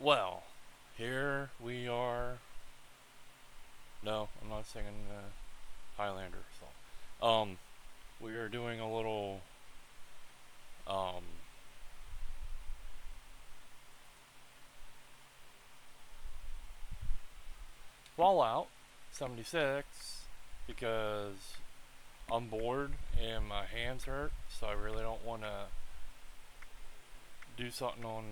Well, here we are. No, I'm not singing Highlander song. We are doing a little um FaLlout 76 because I'm bored and my hands hurt, so I really don't want to do something on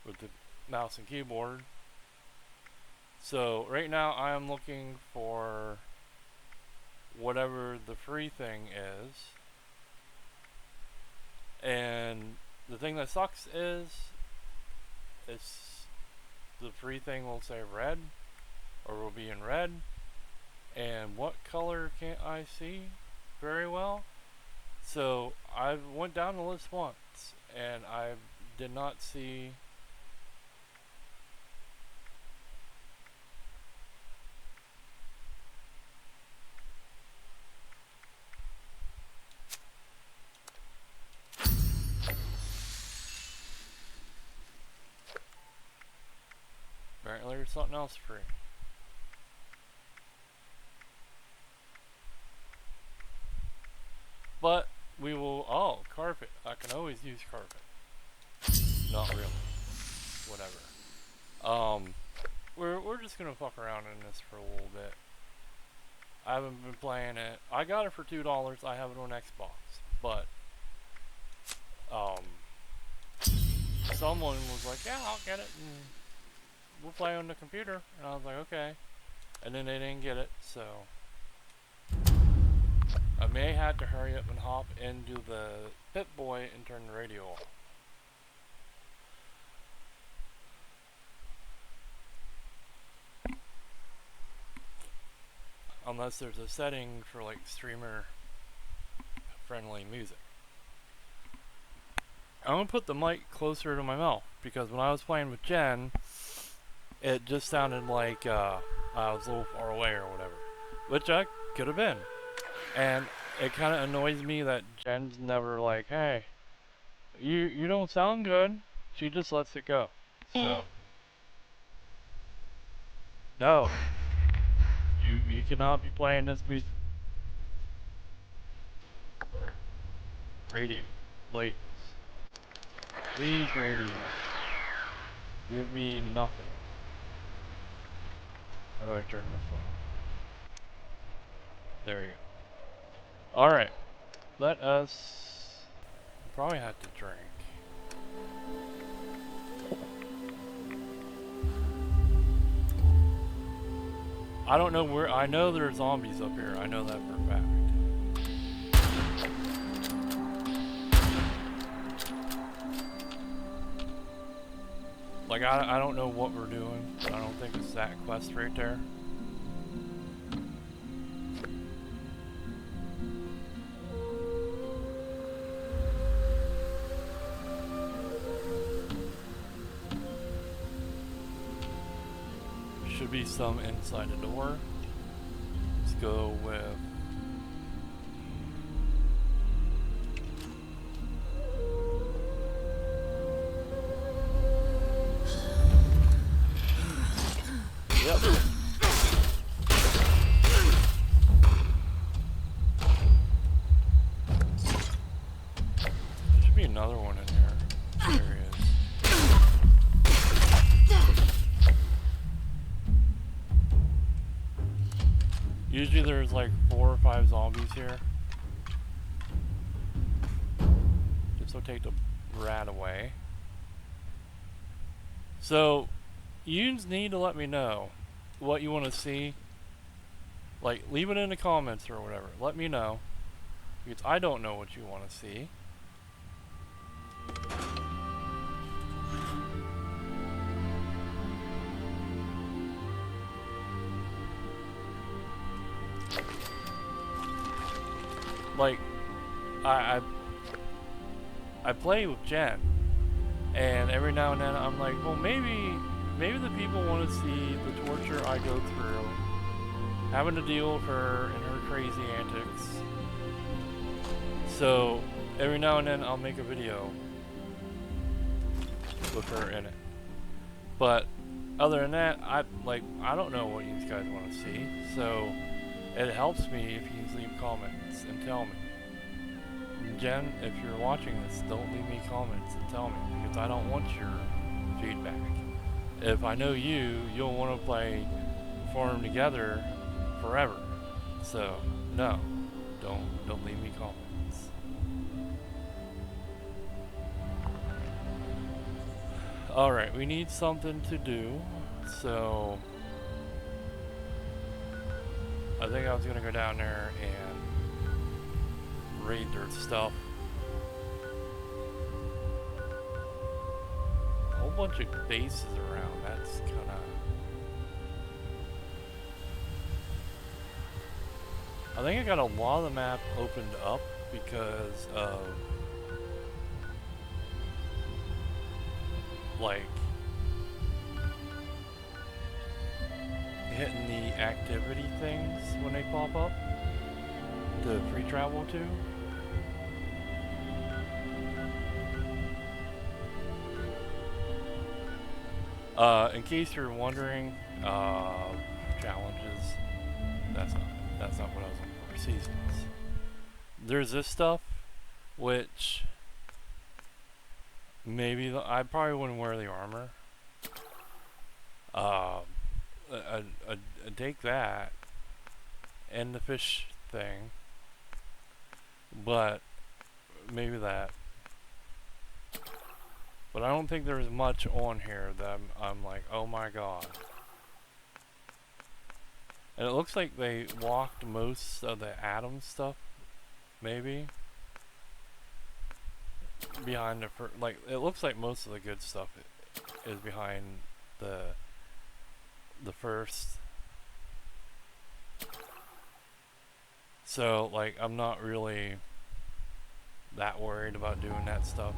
with the mouse and keyboard. So right now I am looking for whatever the free thing is, and the thing that sucks is it's the free thing will say red or will be in red, and what color can't I see very well. So I went down the list once and I did not see apparently there's something else free. But we will, oh, carpet. I can always use carpet. Not really. Whatever. We're just gonna fuck around in this for a little bit. I haven't been playing it. I got it for $2. I have it on Xbox, but someone was like, "Yeah, I'll get it, and we'll play on the computer." And I was like, "Okay," and then they didn't get it, so I may have to hurry up and hop into the Pip-Boy and turn the radio off. Unless there's a setting for like streamer friendly music. I'm gonna put the mic closer to my mouth because when I was playing with Jen, it just sounded like I was a little far away or whatever, which I could have been. And it kind of annoys me that Jen's never like, "Hey, you don't sound good." She just lets it go. So no, you cannot be playing this music. Radio, late. Please, radio. Give me nothing. How do I turn this on? There you go. Alright. Let us probably have to drink. I don't know where. I know there's zombies up here. I know that for a fact. Like, I don't know what we're doing. I don't think it's that quest right there. There should be some inside the door. Let's go with... Yep. There should be another one in here. There he is. Usually there's like 4 or 5 zombies here. Just so take the rat away. So you need to let me know what you want to see. Like, leave it in the comments or whatever. Let me know. Because I don't know what you want to see. Like, I play with Jen. And every now and then I'm like, well, maybe the people want to see the torture I go through, having to deal with her and her crazy antics. So every now and then I'll make a video with her in it. But other than that, I don't know what you guys want to see, so it helps me if you leave comments and tell me. Jen, if you're watching this, don't leave me comments and tell me, because I don't want your feedback. If I know you, you'll want to play Farm Together forever. So no, don't leave me comments. Alright, we need something to do, so I think I was gonna go down there and raid their stuff. A whole bunch of bases around, that's kinda... I think I got a lot of the map opened up because of like hitting the activity things when they pop up to free travel to. In case you're wondering, challenges, that's not what I was looking for. Seasons. There's this stuff, which maybe I probably wouldn't wear the armor. I take that and the fish thing, but maybe that. But I don't think there's much on here that I'm like, oh my god. And it looks like they walked most of the Atom stuff, maybe, behind the like, it looks like most of the good stuff is behind the first. So, like, I'm not really that worried about doing that stuff.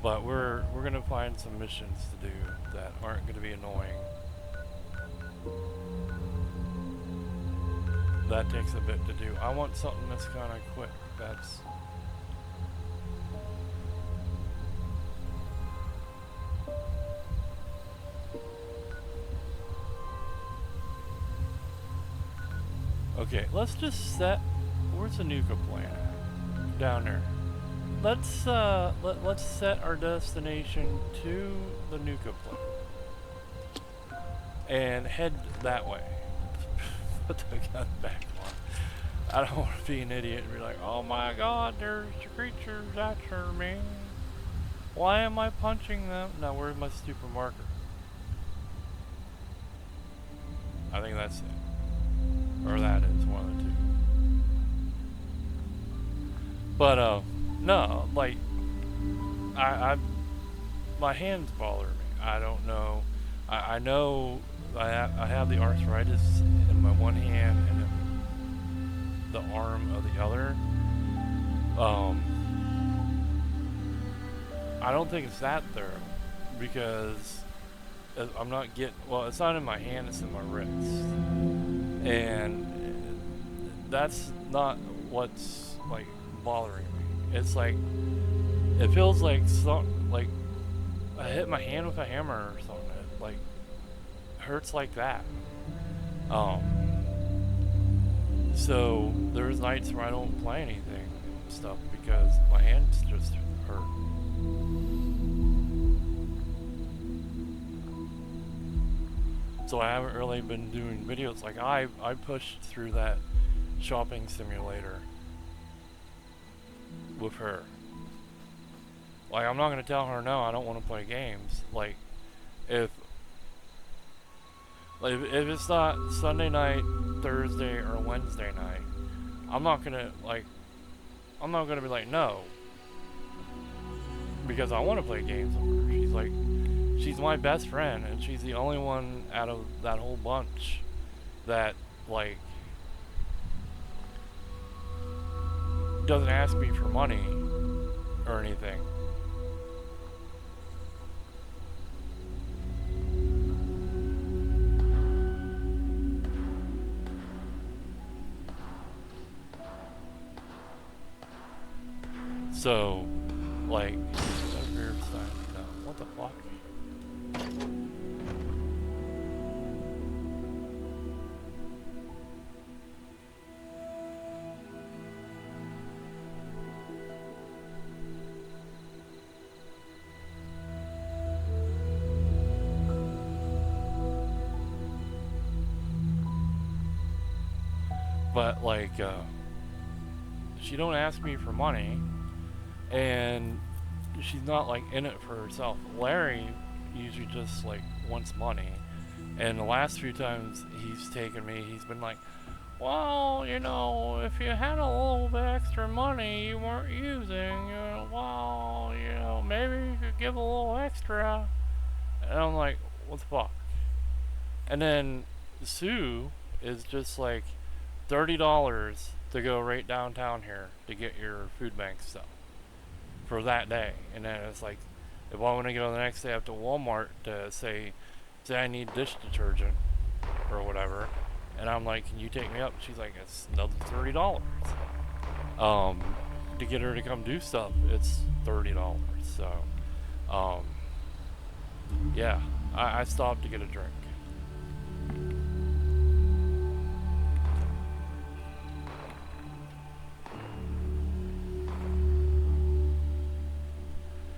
But we're gonna find some missions to do that aren't gonna be annoying. That takes a bit to do. I want something that's kinda quick. That's... Okay, let's just set... Where's the Nuka plant? Down there. Let's set our destination to the Nuka plant and head that way. Put the gun back on. I don't want to be an idiot and be like, oh my god, there's creatures after me. Why am I punching them? Now where's my stupid marker? I think that's it. Or that is one of the two. But no, like, my hands bother me. I don't know. I know I have the arthritis in my one hand and then the arm of the other. I don't think it's that though, because I'm not getting, well, it's not in my hand, it's in my wrist. And that's not what's like bothering me. It's like, it feels like like I hit my hand with a hammer or something. It like hurts like that. So there's nights where I don't play anything and stuff because my hands just hurt. So I haven't really been doing videos. Like I pushed through that shopping simulator with her. Like, I'm not gonna tell her no, I don't want to play games. Like, if it's not Sunday night, Thursday, or Wednesday night, I'm not gonna be like no, because I want to play games with her. She's my best friend, and she's the only one out of that whole bunch that like doesn't ask me for money or anything. So, like, no, what the fuck? But like, she don't ask me for money, and she's not like in it for herself. Larry usually just like wants money, and the last few times he's taken me, he's been like, well, you know, if you had a little bit extra money you weren't using, well, you know, maybe you could give a little extra. And I'm like, what the fuck? And then Sue is just like $30 to go right downtown here to get your food bank stuff for that day. And then it's like, if I want to go the next day up to Walmart to say I need dish detergent or whatever, and I'm like, can you take me up? She's like, it's another $30. To get her to come do stuff, it's $30. So, yeah, I stopped to get a drink.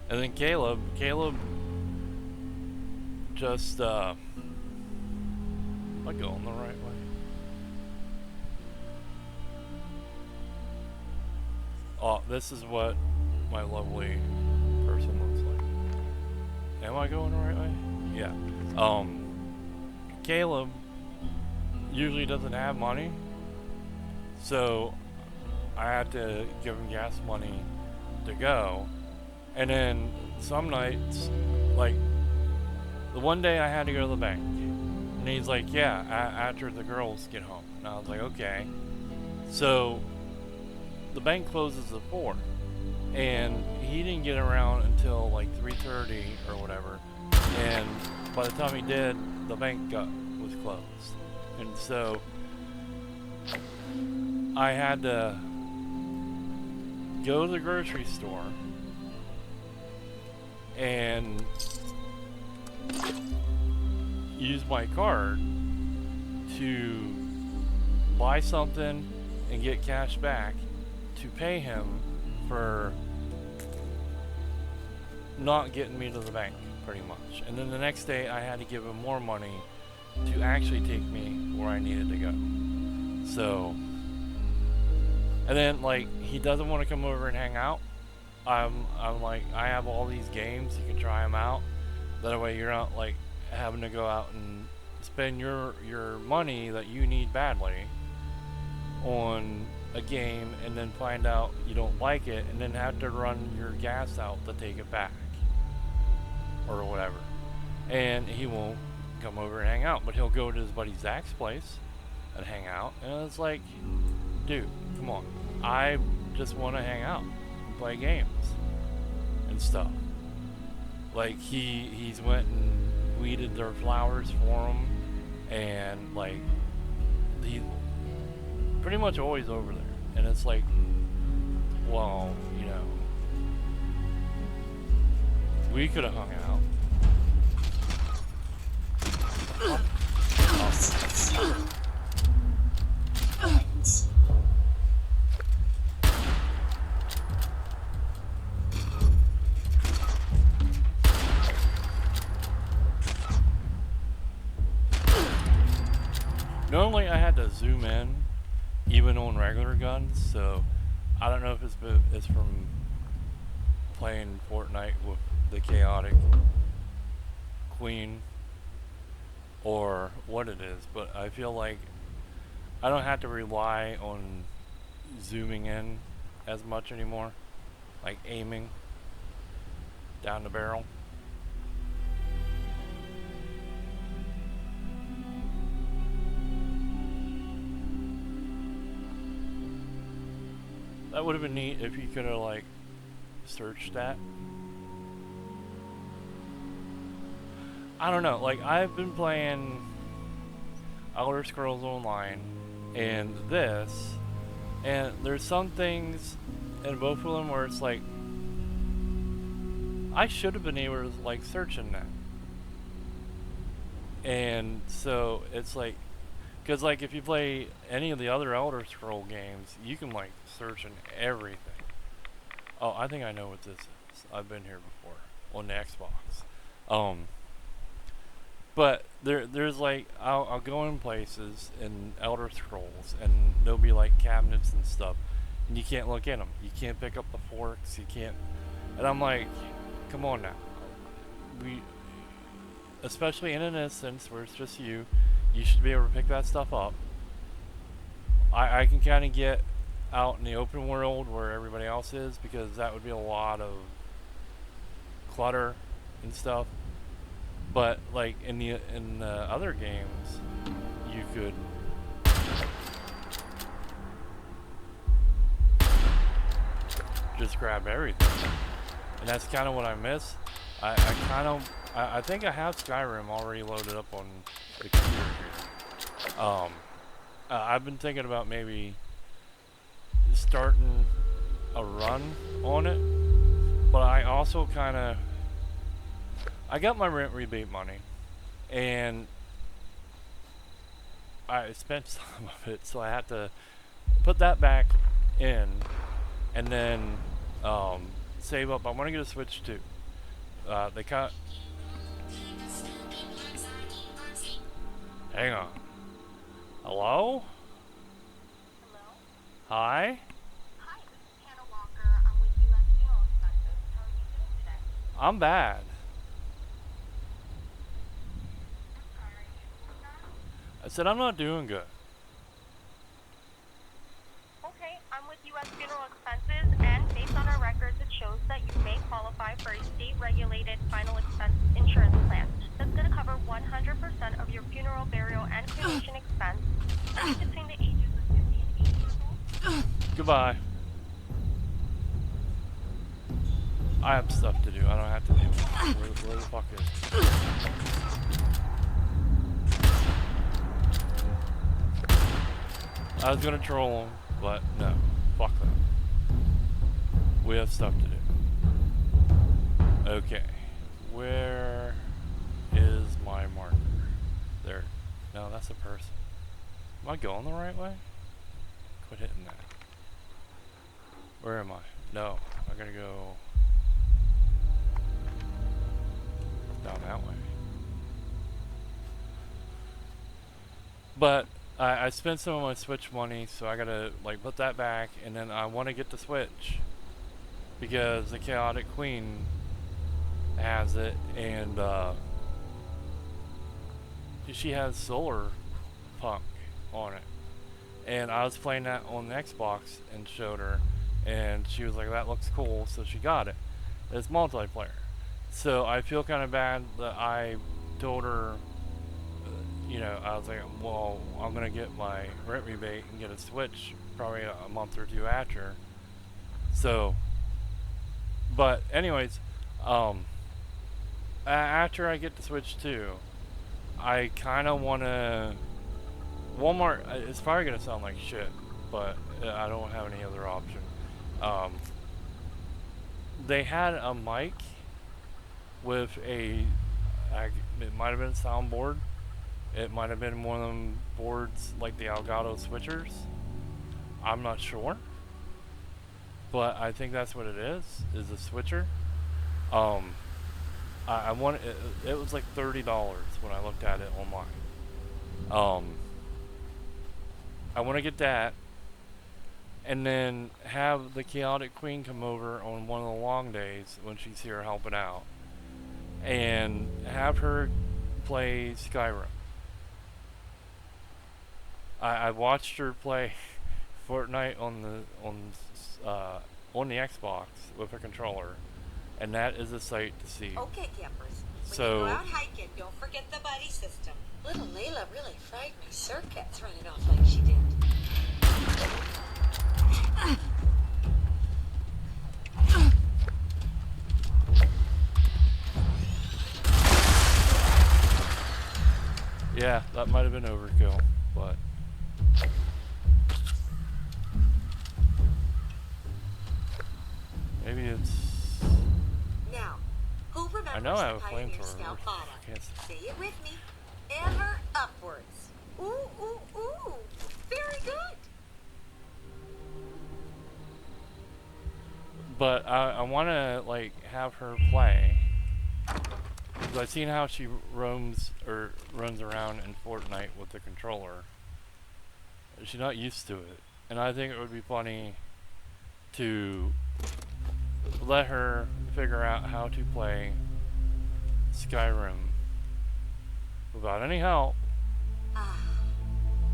And then Caleb just, am I going the right way? Oh, this is what my lovely person looks like. Am I going the right way? Yeah. Caleb usually doesn't have money, so I had to give him gas money to go. And then some nights, like the one day I had to go to the bank, and he's like, yeah, after the girls get home. And I was like, okay. So the bank closes at 4, and he didn't get around until like 3:30 or whatever. And by the time he did, the bank was closed. And so I had to go to the grocery store and use my card to buy something and get cash back to pay him for not getting me to the bank, pretty much. And then the next day I had to give him more money to actually take me where I needed to go. So, and then like he doesn't want to come over and hang out. I'm like, I have all these games, you can try them out. That way you're not like having to go out and spend your money that you need badly on a game and then find out you don't like it and then have to run your gas out to take it back or whatever. And he won't come over and hang out, but he'll go to his buddy Zach's place and hang out. And it's like, dude, come on, I just want to hang out and play games and stuff. Like he's went and weeded their flowers for him, and like he's pretty much always over there. And it's like, well, you know, we could have hung out. Normally I had to zoom in even on regular guns, so I don't know if it's from playing Fortnite with the chaotic queen or what it is, but I feel like I don't have to rely on zooming in as much anymore, like aiming down the barrel. That would have been neat if you could have like searched that. I don't know, like I've been playing Elder Scrolls Online and this, and there's some things in both of them where it's like I should have been able to like search in that. And so it's like, because like if you play any of the other Elder Scroll games, you can like search in everything. Oh, I think I know what this is. I've been here before on the Xbox. But there's like I'll go in places in Elder Scrolls and there'll be like cabinets and stuff, and you can't look in them. You can't pick up the forks. You can't, and I'm like, come on now. We, especially in an instance where it's just you should be able to pick that stuff up. I can kind of get out in the open world where everybody else is because that would be a lot of clutter and stuff. But like in the other games, you could just grab everything, and that's kind of what I miss. I think I have Skyrim already loaded up on the computer here. I've been thinking about maybe starting a run on it, but I also I got my rent rebate money, and I spent some of it, so I had to put that back in, and then save up. I want to get a Switch too. They cut. Hang on. Hello? Hello? Hi? Hi, this is Hannah Walker. I'm with U.S. Funeral Expenses. How are you doing today? I'm bad. I'm sorry, who's that? I said I'm not doing good. Okay, I'm with U.S. Funeral Expenses, and based on our records, it shows that you may qualify for a state-regulated final expense insurance plan that's going to cover 100% of your funeral, burial, and cremation expense between the ages of 50 and 80 years old. Goodbye. I have stuff to do. I don't have to do it. Where the fuck is it? I was gonna troll him, but no. Fuck that. We have stuff to do. Okay. Where is my marker? There. No, that's a person. Am I going the right way? Quit hitting that. Where am I? No. I gotta go down that way. But I spent some of my Switch money, so I gotta like put that back, and then I want to get the Switch because the Chaotic Queen has it, and she has Solar Punk on it. And I was playing that on the Xbox and showed her, and she was like, "That looks cool," so she got it. It's multiplayer, so I feel kind of bad that I told her. You know, I was like, well, I'm gonna get my rent rebate and get a Switch probably a month or two after. So, but anyways, after I get the Switch too, I kind of want to. Walmart. It's probably gonna sound like shit, but I don't have any other option. They had a mic with it might have been a soundboard. It might have been one of them boards like the Elgato switchers. I'm not sure, but I think that's what it is a switcher. I want it. It was like $30 when I looked at it online. I want to get that, and then have the Chaotic Queen come over on one of the long days when she's here helping out, and have her play Skyrim. I watched her play Fortnite on the Xbox with a controller, and that is a sight to see. Okay, campers. When So- you go out hiking, don't forget the buddy system. Little Layla really fried my circuits running off like she did. Yeah, that might have been overkill, but maybe it's. Now, who remembers I know I have the a Pioneer flamethrower. Scout I motto? can't see. Say it with me. Ever upwards. Ooh, ooh, ooh. Very good. But I want to like have her play because I've seen how she roams or runs around in Fortnite with the controller. She's not used to it, and I think it would be funny to let her figure out how to play Skyrim without any help. Ah,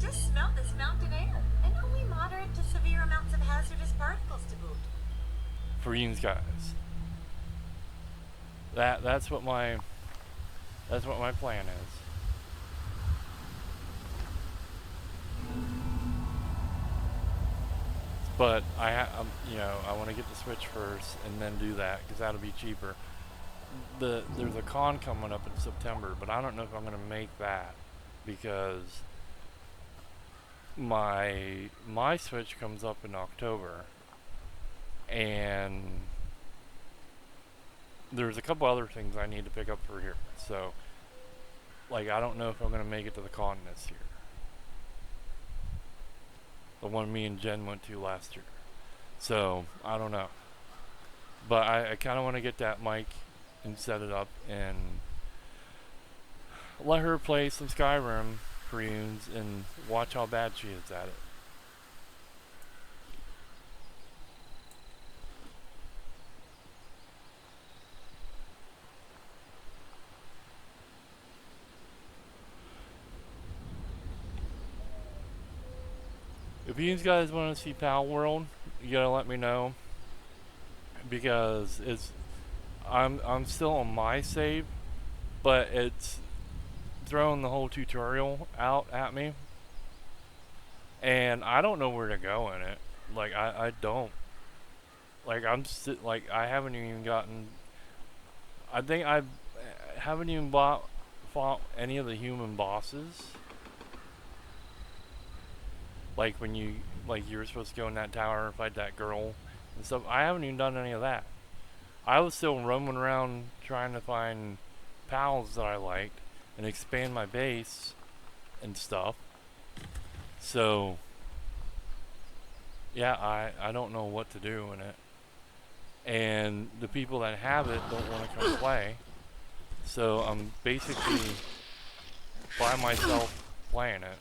just smell this mountain air, and only moderate to severe amounts of hazardous particles to boot. For you guys. That's what my plan is. But you know, I want to get the Switch first and then do that because that'll be cheaper. There's a con coming up in September, but I don't know if I'm gonna make that because my Switch comes up in October, and there's a couple other things I need to pick up for here. So, like, I don't know if I'm gonna make it to the con this year. The one me and Jen went to last year. So, I don't know. But I kind of want to get that mic and set it up and let her play some Skyrim for Yunes and watch how bad she is at it. If you guys want to see Pal World, you gotta let me know, because I'm still on my save, but it's throwing the whole tutorial out at me, and I don't know where to go in it. Like I don't. Like I haven't even gotten. I think I haven't even fought any of the human bosses. Like when you were supposed to go in that tower and fight that girl and stuff. I haven't even done any of that. I was still roaming around trying to find pals that I liked and expand my base and stuff. So yeah, I don't know what to do in it. And the people that have it don't want to come play. So I'm basically by myself playing it.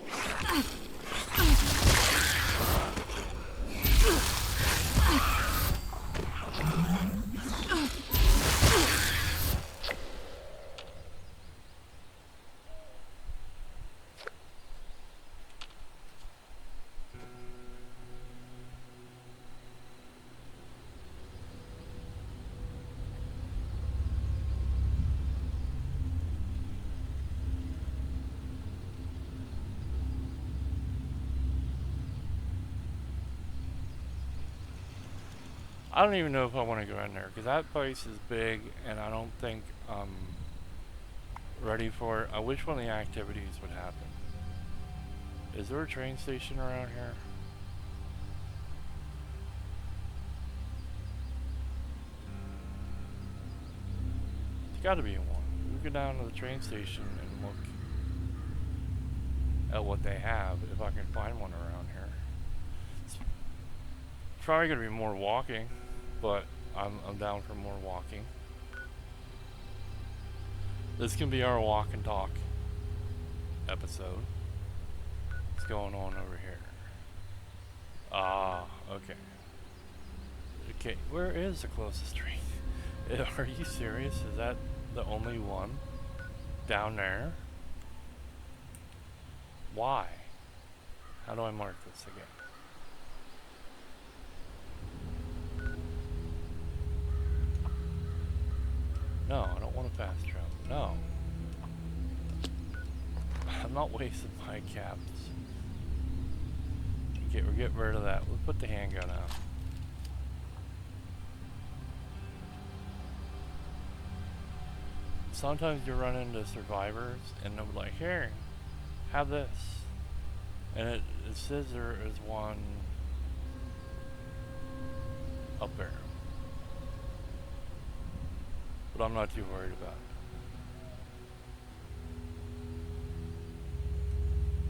I don't even know if I want to go in there because that place is big and I don't think I'm ready for it. I wish one of the activities would happen. Is there a train station around here? There's got to be one. We go down to the train station and look at what they have, if I can find one around here. It's probably going to be more walking, but I'm down for more walking. This can be our walk and talk episode. What's going on over here? Ah, okay. Okay, where is the closest train? Are you serious? Is that the only one? Down there? Why? How do I mark this again? No, I don't want to fast travel. No. I'm not wasting my caps. Okay, we're getting rid of that. We'll put the handgun out. Sometimes you run into survivors and they'll be like, here, have this. And it says there is one up there. But I'm not too worried about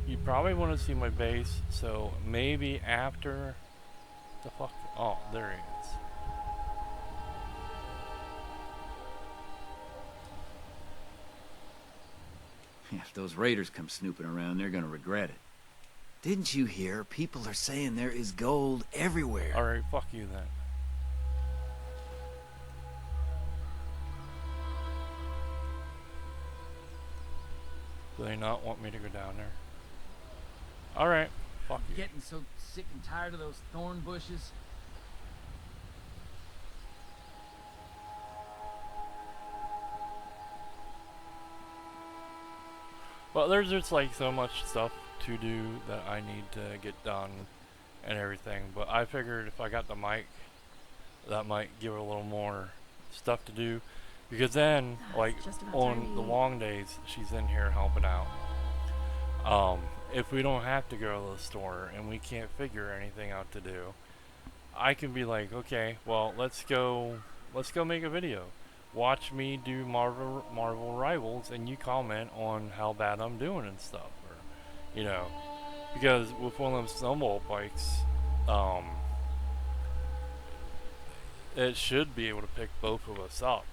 it. You probably want to see my base, so maybe after the fuck. Oh, there he is. If those raiders come snooping around, they're gonna regret it. Didn't you hear? People are saying there is gold everywhere. Alright, fuck you then. Do they not want me to go down there? Alright, fuck you. Getting so sick and tired of those thorn bushes. But there's just like so much stuff to do that I need to get done and everything. But I figured if I got the mic, that might give it a little more stuff to do. Because then, like, on the long days, she's in here helping out. If we don't have to go to the store and we can't figure anything out to do, I can be like, okay, well, let's go make a video. Watch me do Marvel Rivals, and you comment on how bad I'm doing and stuff, or, you know, because with one of them snowball bikes, it should be able to pick both of us up.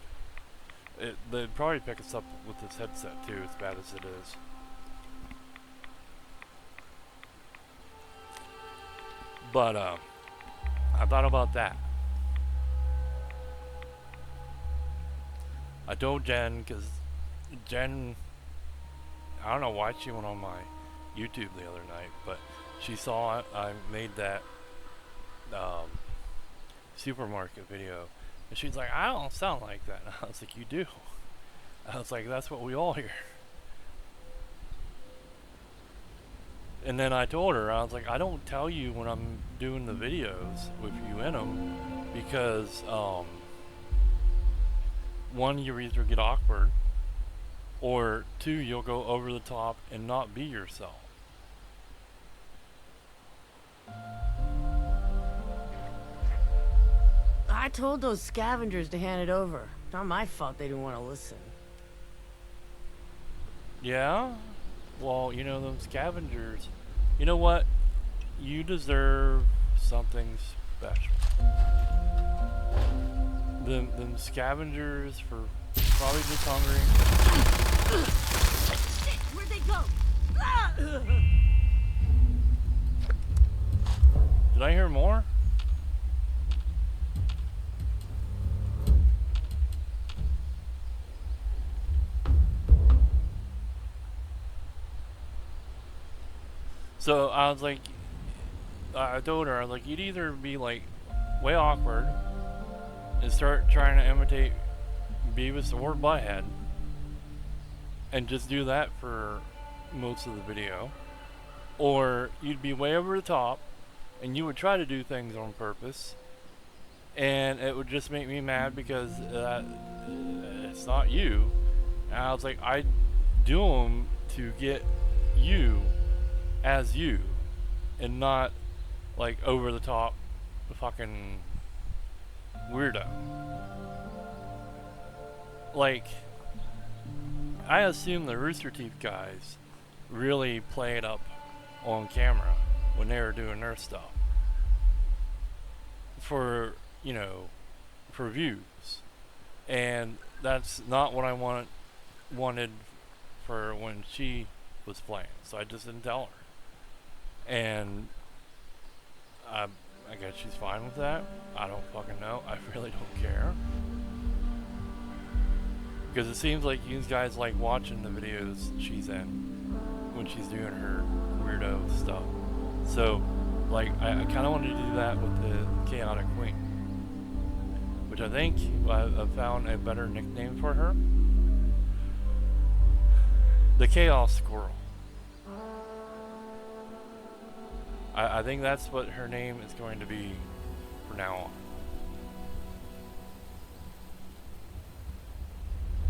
They'd probably pick us up with this headset too, as bad as it is. But I thought about that. I told Jen, because Jen, I don't know why she went on my YouTube the other night, but she saw it. I made that supermarket video, and she's like, I don't sound like that. And I was like, you do. I was like, that's what we all hear. And then I told her, I was like, I don't tell you when I'm doing the videos with you in them, because one, you either get awkward, or two, you'll go over the top and not be yourself. I told those scavengers to hand it over. Not my fault they didn't want to listen. Yeah? Well, you know, them scavengers, you know what? You deserve something special. Them scavengers for probably just hungry. Shit, where'd they go? Ah! Did I hear more? So I was like, I told her, I was like, you'd either be like way awkward and start trying to imitate Beavis or Butthead and just do that for most of the video, or you'd be way over the top and you would try to do things on purpose, and it would just make me mad because it's not you. And I was like, I do them to get you as you, and not like over the top fucking weirdo. Like, I assume the Rooster Teeth guys really played up on camera when they were doing their stuff for, you know, for views, and that's not what I wanted for when she was playing, so I just didn't tell her. And I guess she's fine with that. I don't fucking know. I really don't care. Because it seems like you guys like watching the videos she's in when she's doing her weirdo stuff. So, like, I kind of wanted to do that with the Chaotic Queen, which I think I found a better nickname for her. The Chaos Squirrel. I think that's what her name is going to be for now on.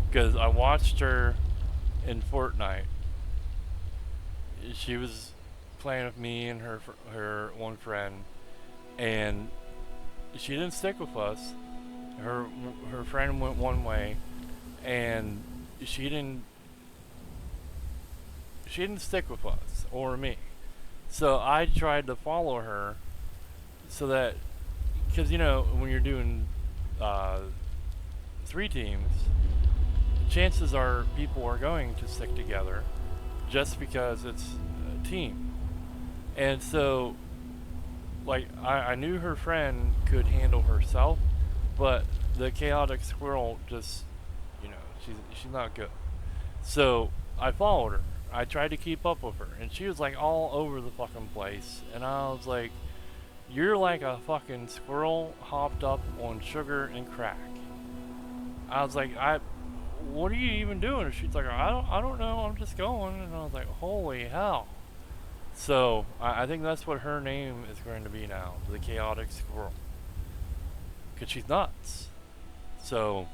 Because I watched her in Fortnite. She was playing with me and her one friend, and she didn't stick with us. Her friend went one way, and she didn't stick with us or me. So I tried to follow her, so that, because, you know, when you're doing 3 teams, chances are people are going to stick together just because it's a team. And so, like, I knew her friend could handle herself, but the chaotic squirrel just, you know, she's not good. So I followed her. I tried to keep up with her, and she was like all over the fucking place. And I was like, "You're like a fucking squirrel hopped up on sugar and crack." I was like, what are you even doing? And she's like, I don't know. I'm just going. And I was like, holy hell. So I think that's what her name is going to be now, the chaotic squirrel, because she's nuts. So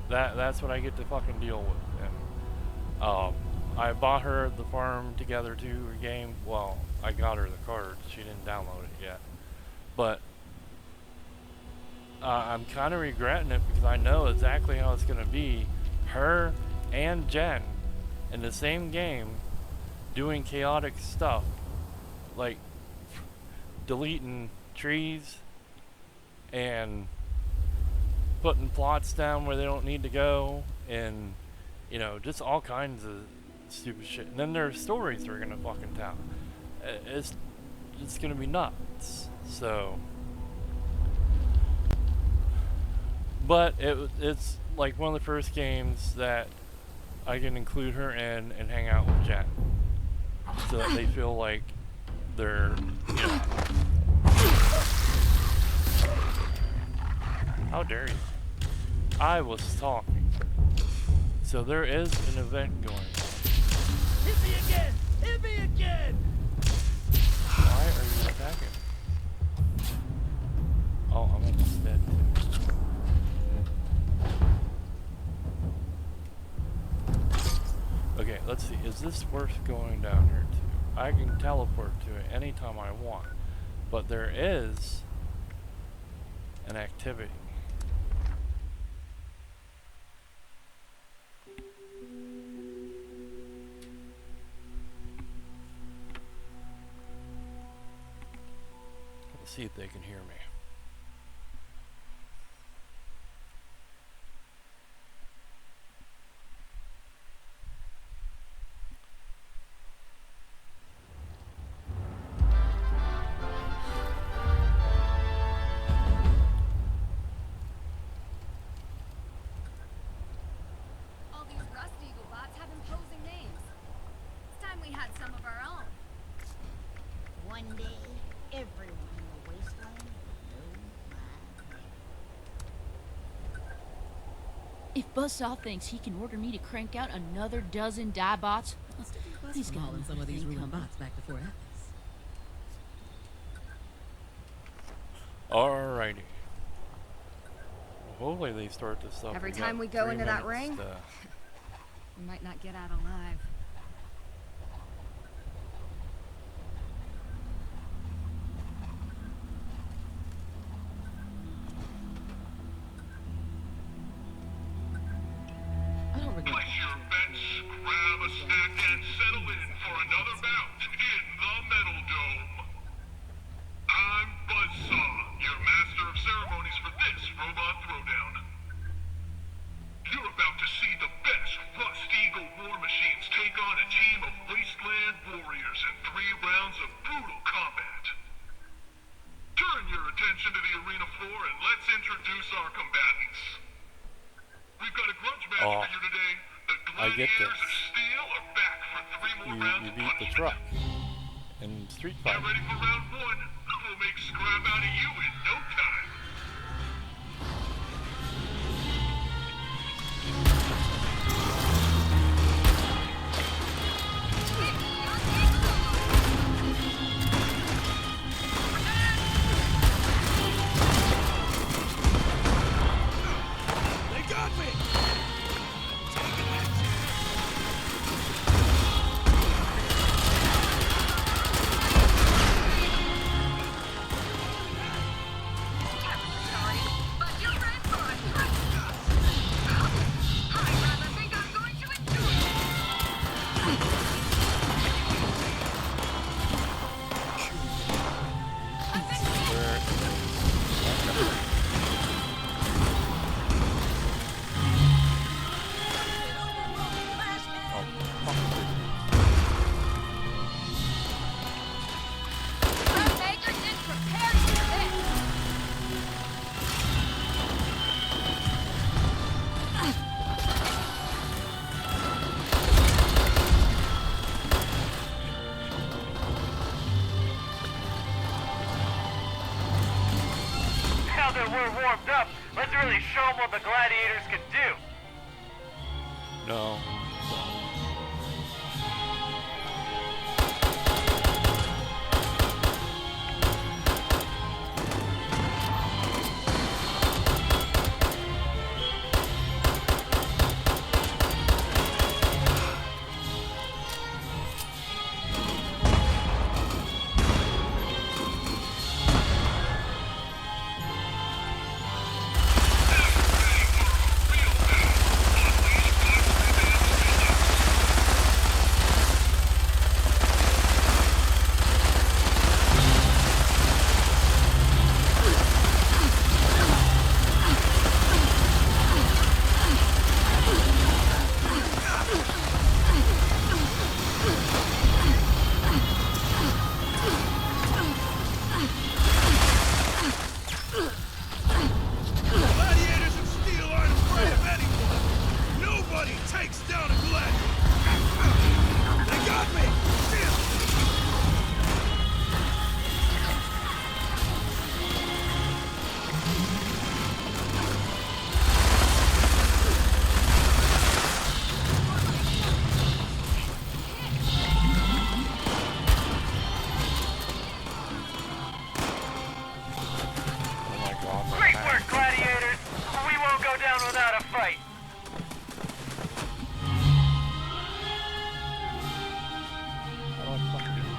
that's what I get to fucking deal with. And I bought her the Farm Together 2 game. Well, I got her the card. She didn't download it yet. But I'm kind of regretting it because I know exactly how it's going to be. Her and Jen in the same game doing chaotic stuff, like deleting trees and putting plots down where they don't need to go, and you know, just all kinds of stupid shit. And then their stories they're gonna fucking tell. It's gonna be nuts. So, but it's like one of the first games that I can include her in and hang out with Jen, so that they feel like they're, you know. How dare you? I was talking. So there is an event going on. Hit me again! Hit me again! Why are you attacking? Oh, I'm almost dead too. Okay, let's see. Is this worth going down here to? I can teleport to it anytime I want. But there is an activity. Let's see if they can hear me. All these Rust Eagle bots have imposing names. It's time we had some of our own. One day, everyone in the wasteland will know my name. If Buzzsaw thinks he can order me to crank out another dozen die bots, he's got hauling some of these ruined coming. bots back to Fort Atlas. Alrighty. Well, hopefully they start this up. Every We time got we go 3 into that minutes ring? to- We might not get out alive. I don't regret Place your bets, grab a snack, and settle in for another bout in the Metal Dome. I'm Buzzsaw, your master of ceremonies for this robot throwdown. You're about to see the best Rust Eagle war machines take on a team of wasteland warriors in 3 rounds of brutal combat. Turn your attention to the arena floor and let's introduce our combatants. We've got a grudge match Oh, for you today. The I get Gladiators this. of Steel are back for 3 more rounds You of beat the punishment. truck in Street Get Fighter. ready for round 1. We'll make scrap out of you in no time. They got me! all the gladiators could do. No. Gladiators of steel aren't afraid of anyone. Nobody takes down a gladiator. They got me. Oh my god. my Great back. work, gladiators. We won't go down without a fight. How do I fucking do that?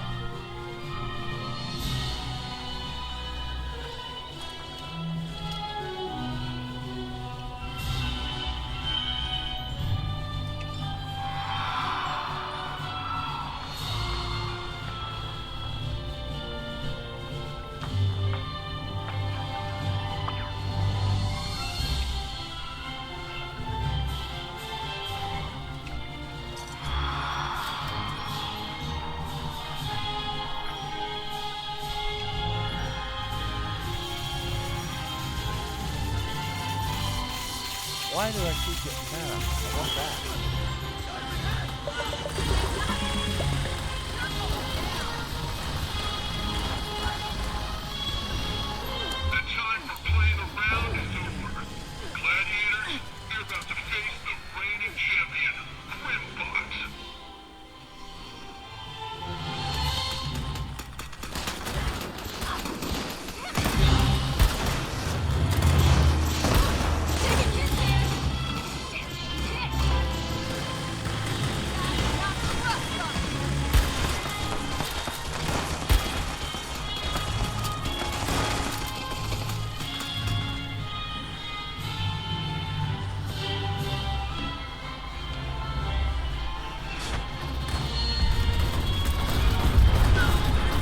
Why do I keep getting that? I want that. The time for playing around is over. Gladiators, you're about to face the reigning champion, Grimbox.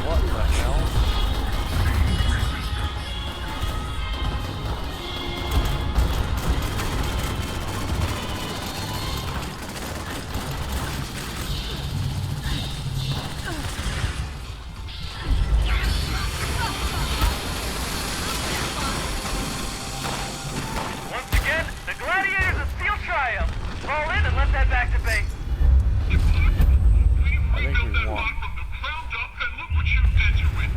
What the hell? Once again, the gladiators of steel triumph. Fall in and let's head back to base. Impossible. We I think rebuilt we that won. lot from the ground up, and look what you did to it.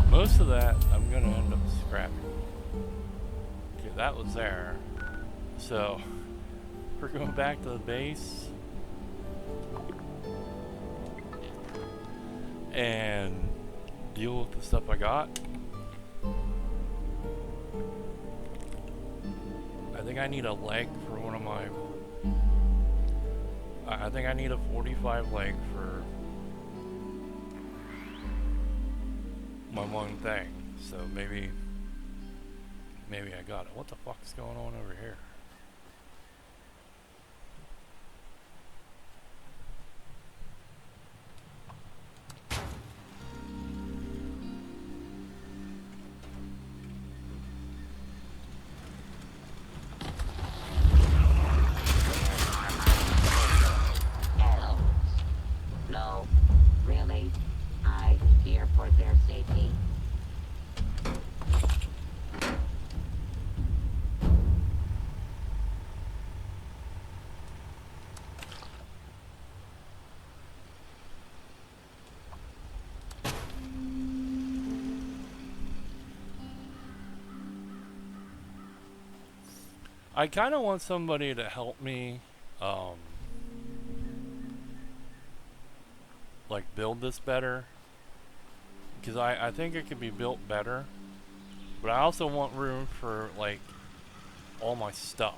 Most of that I'm gonna end up scrapping. Okay, that was there. So we're going back to the base and deal with the stuff I got. I think I need a leg for one of my. I think I need a 45 leg for my one thing. So maybe I got it. What the fuck's going on over here? I kind of want somebody to help me, like build this better, because I think it could be built better, but I also want room for like all my stuff.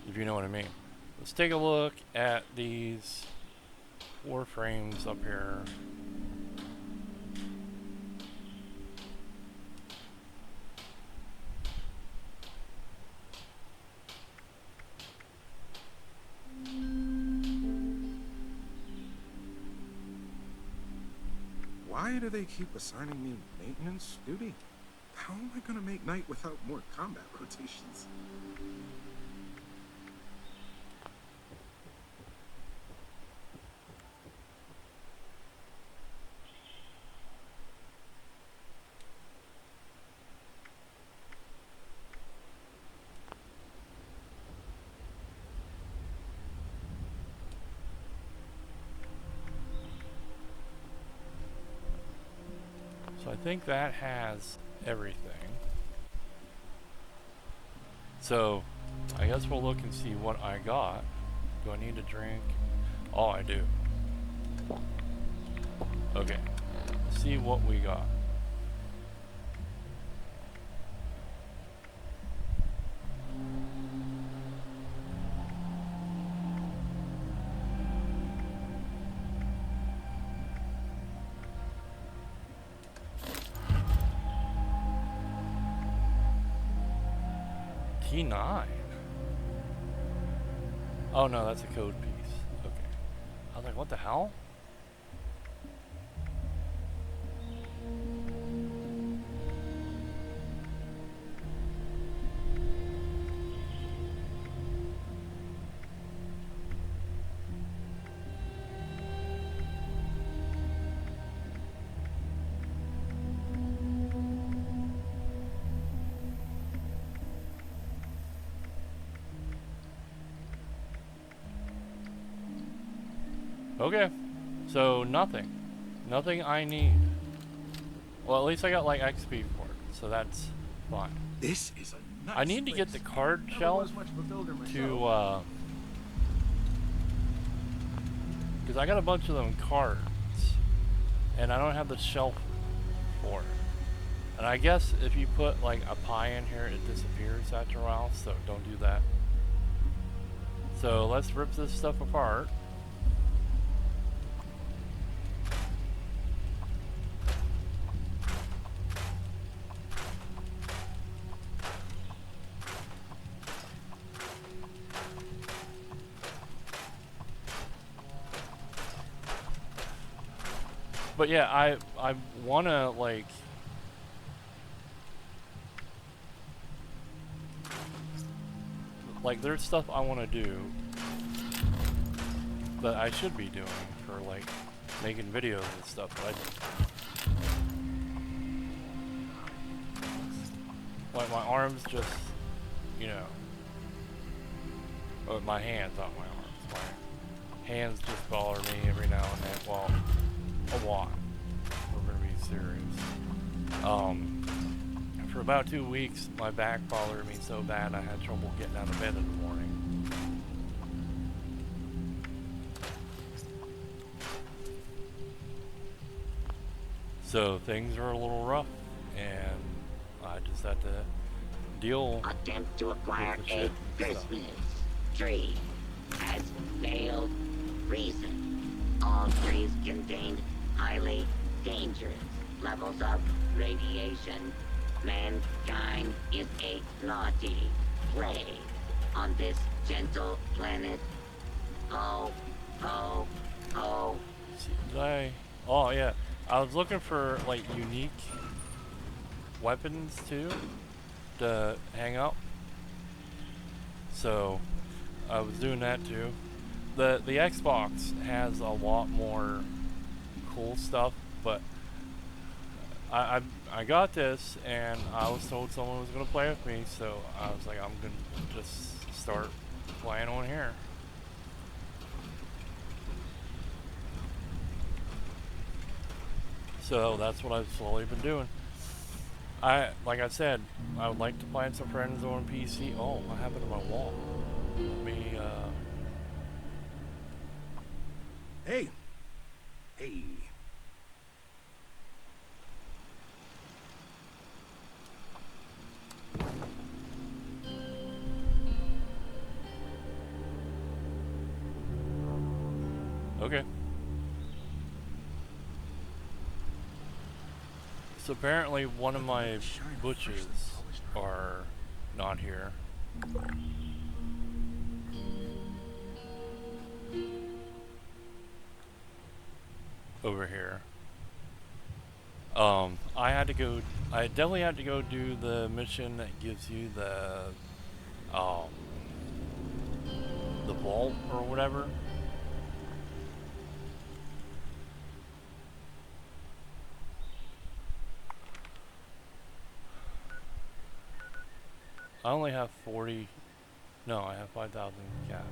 If you know what I mean. Let's take a look at these warframes up here. Why do they keep assigning me maintenance duty? How am I gonna make night without more combat rotations? So I think that has everything. So I guess we'll look and see what I got. Do I need to drink? Oh, I do. Okay. Let's see what we got. T9. Oh no, that's a code piece. Okay. I was like, what the hell? Okay, so nothing. Nothing I need. Well, at least I got like XP for it, so that's fine. This is a nice I need to get the card shelf to, because I got a bunch of them cards, and I don't have the shelf for it. And I guess if you put like a pie in here, it disappears after a while, so don't do that. So let's rip this stuff apart. But yeah, I wanna like there's stuff I wanna do that I should be doing for like making videos and stuff, but like my arms just, you know, or my hands, not my arms, my hands just bother me every now and then. Well, a lot. We're gonna be serious. For about 2 weeks, my back bothered me so bad I had trouble getting out of bed in the morning. So things are a little rough, and I just had to deal Attempt to acquire with the a shit. Christmas tree has failed. Reason: all trees contain highly dangerous levels of radiation. Mankind is a naughty plague on this gentle planet. Ho, ho, ho. Did I? Oh yeah, I was looking for like unique weapons too to hang up. So I was doing that too. The Xbox has a lot more cool stuff, but I got this, and I was told someone was gonna play with me, so I was like, I'm gonna just start playing on here. So that's what I've slowly been doing. Like I said, I would like to find some friends on PC. Oh, what happened to my wall? Let me, Hey. Hey. okay. So apparently one of my butches are not here. Over here. I definitely had to go do the mission that gives you the vault or whatever. I only have 40, no, I have 5,000 caps.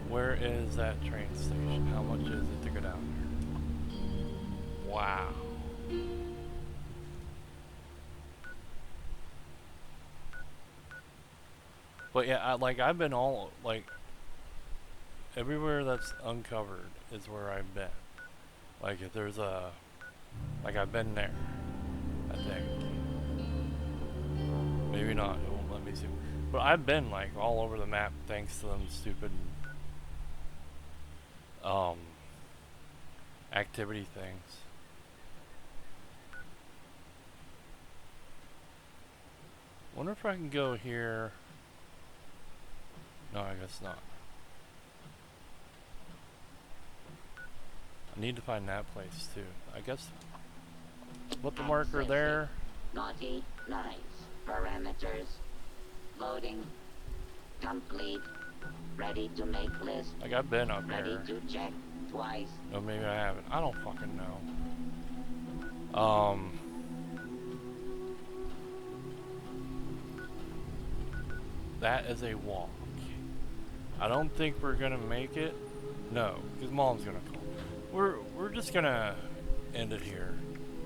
Where is that train station? How much is it to go down here? Wow. But yeah, I've been all, like, everywhere that's uncovered is where I've been. Like, if there's I've been there, I think. Maybe not, it won't let me zoom. But I've been, like, all over the map thanks to them stupid, activity things. Wonder if I can go here. No, I guess not. I need to find that place too. I guess put the marker there. Naughty, nice. Parameters. Loading. Complete. Ready to make list. Like I've been up Ready here. to check twice. No, maybe I haven't. I don't fucking know. That is a walk. I don't think we're gonna make it. No, because Mom's gonna call. We're just gonna end it here.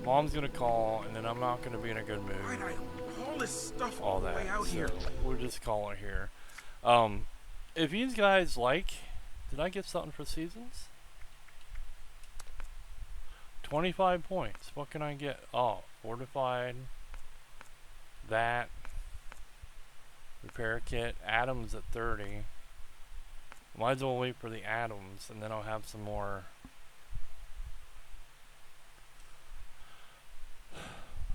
Mom's gonna call, and then I'm not gonna be in a good mood. Why'd I haul this stuff All all the that. way out So here? we'll just call it here. If you guys like, did I get something for seasons? 25 points. What can I get? Oh, fortified. That. Repair kit. Atoms at 30. Might as well wait for the atoms, and then I'll have some more.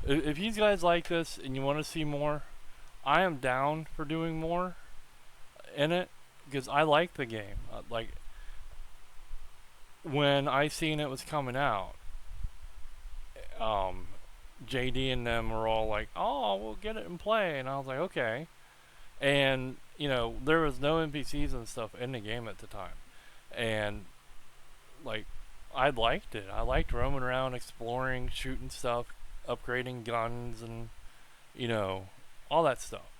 If you guys like this and you want to see more, I am down for doing more in it because I like the game. Like when I seen it was coming out, JD and them were all like, "Oh, we'll get it and play," and I was like, "Okay." And you know, there was no NPCs and stuff in the game at the time, and like I liked it. I liked roaming around, exploring, shooting stuff, upgrading guns, and you know, all that stuff.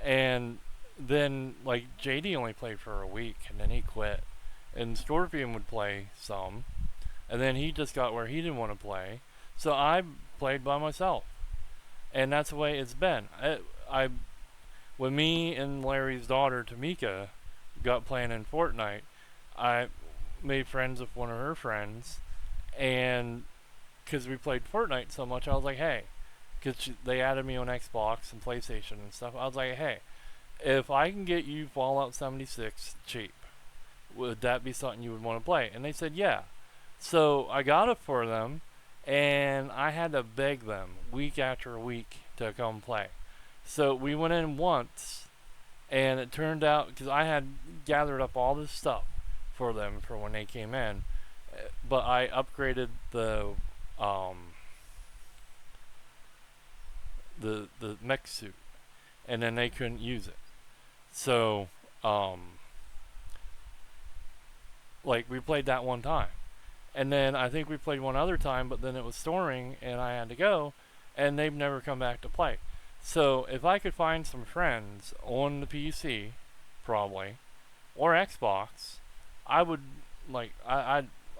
And then like JD only played for a week, and then he quit. And Scorpion would play some, and then he just got where he didn't want to play, so I played by myself, and that's the way it's been. When me and Larry's daughter Tamika got playing in Fortnite, I made friends with one of her friends, and because we played Fortnite so much, I was like, hey, because they added me on Xbox and PlayStation and stuff. I was like, hey, if I can get you Fallout 76 cheap, would that be something you would want to play? And they said, yeah. So I got it for them, and I had to beg them week after week to come play. So we went in once, and it turned out, because I had gathered up all this stuff for them for when they came in, but I upgraded the mech suit, and then they couldn't use it. So like we played that one time, and then I think we played one other time, but then it was storing and I had to go, and they've never come back to play. So if I could find some friends on the PC, probably, or Xbox, I would like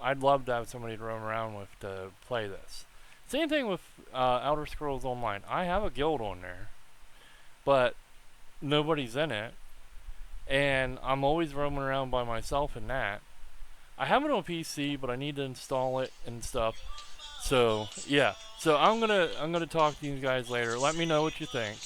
I'd love to have somebody to roam around with to play this. Same thing with Elder Scrolls Online. I have a guild on there, but nobody's in it, and I'm always roaming around by myself in that. I have it on PC, but I need to install it and stuff. So yeah, so I'm gonna talk to you guys later. Let me know what you think.